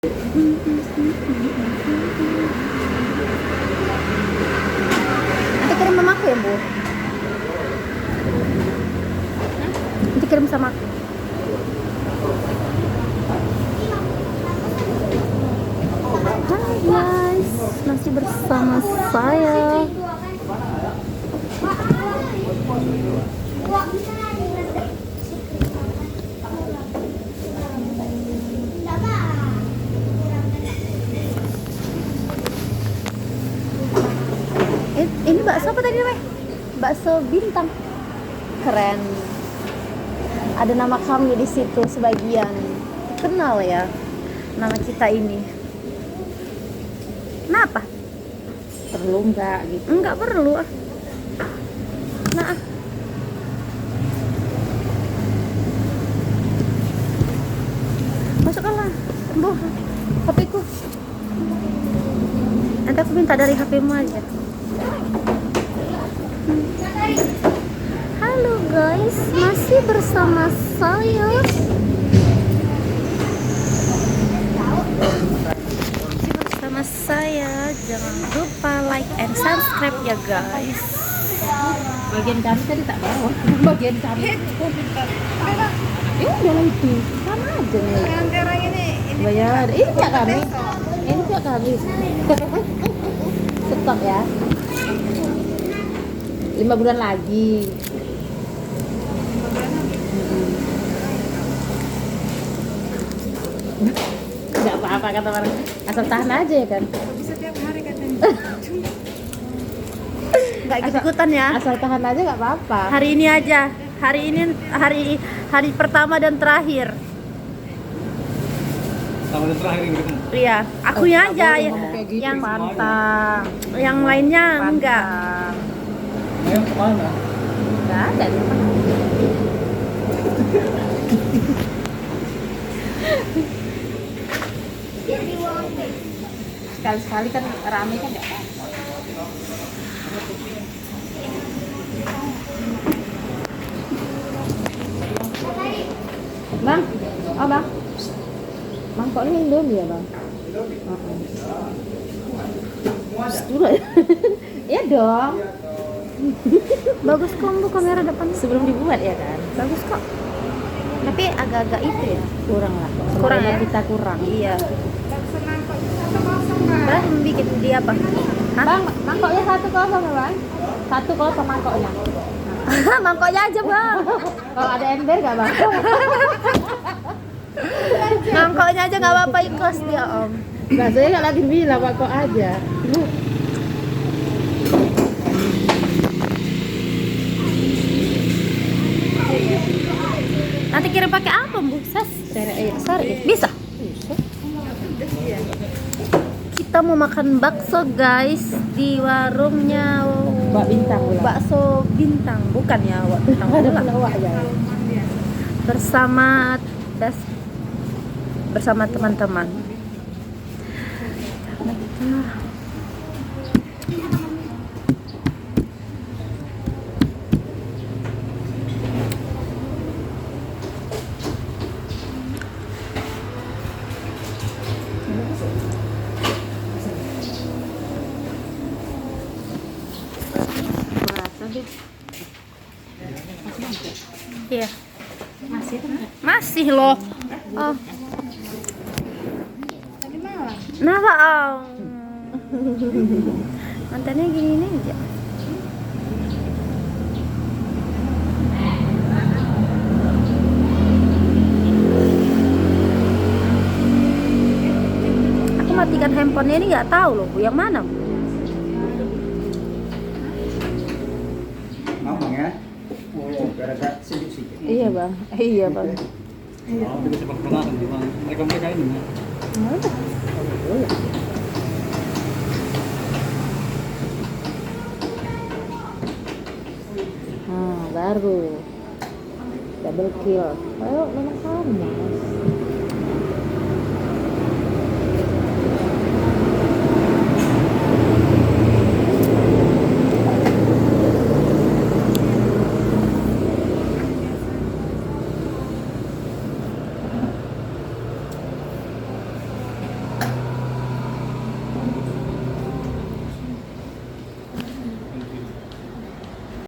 Nanti kirim sama aku ya, Bu? Nanti kirim sama aku. Hai guys, masih bersama saya. Ini bakso apa tadi namanya? Bakso bintang. Keren. Ada nama kami di situ sebagian. Kenal ya nama kita ini. Kenapa? Perlu nggak gitu? Enggak perlu. Nah, masukkanlah. Bu, HP-ku. Nanti aku minta dari HP-mu aja. Halo guys, masih bersama saya. Masih bersama saya. Jangan lupa like and subscribe ya guys. Bagian kami tadi tak bawa. Bagian kami. Udah lah itu, sama aja nih. Yang sekarang ini Bayar. Ini pihak kami. Ini pihak kami. Stok ya. 5 bulan lagi. Nggak apa-apa kata orang. Asal tahan aja ya kan. bisa tiap hari katanya. Nggak ikut-ikutan ya. Asal tahan aja nggak apa-apa. Hari ini aja. Hari ini hari pertama dan terakhir. Sama yang terakhir yang ketemu. Iya, akunya Nggak aja boleh ya. ngomong kayak gitu, Yang pantang. yang lainnya enggak. Pantang. Ayo kemana? Nggak ada di rumah. Sekali-sekali kan rame kan nggak apa-apa. Bang, oh bang, mangkok ini Indomie ya bang? Dulu ya? Iya dong. Bagus kok Bu kamera depannya. Sebelum dibuat ya kan? Bagus kok. Tapi agak-agak itu ya. Kurang lah. Kurang Semuanya ya? kita kurang. Iya. Senang kok satu kosong Mbak. Bah, bikin dia apa? Hah? Bang, mangkoknya 1-0 ya bang? 1-0 mangkoknya. Mangkoknya aja, Bang. Kalau ada ember nggak bang? Mangkoknya aja nggak apa-apa, ikhlas dia, Om. Nggak, saya nggak lagi bilang mangkok aja. Nanti kirim pakai apa, Bu? Sorry. Bisa? Kita mau makan bakso, guys, di warungnya Mbak Bintang ulang. Bakso Bintang, bukan ya, Wak Bintang Ada ulang. pelawak ya. Bersama teman-teman. Karena kita iya. Masih loh. Oh. Tadi malam. Kenapa, Om? Mantannya gini aja. Aku matikan handphonenya ini nggak tahu loh, Bu. Yang mana, Bu? Ngomong ya. Oh, gara-gara sedikit. Iya bang. Iya bang. Oh, bisa perkenalan dengan mereka ini. Ya. Baru double kill. Ayo nomor kamu mas.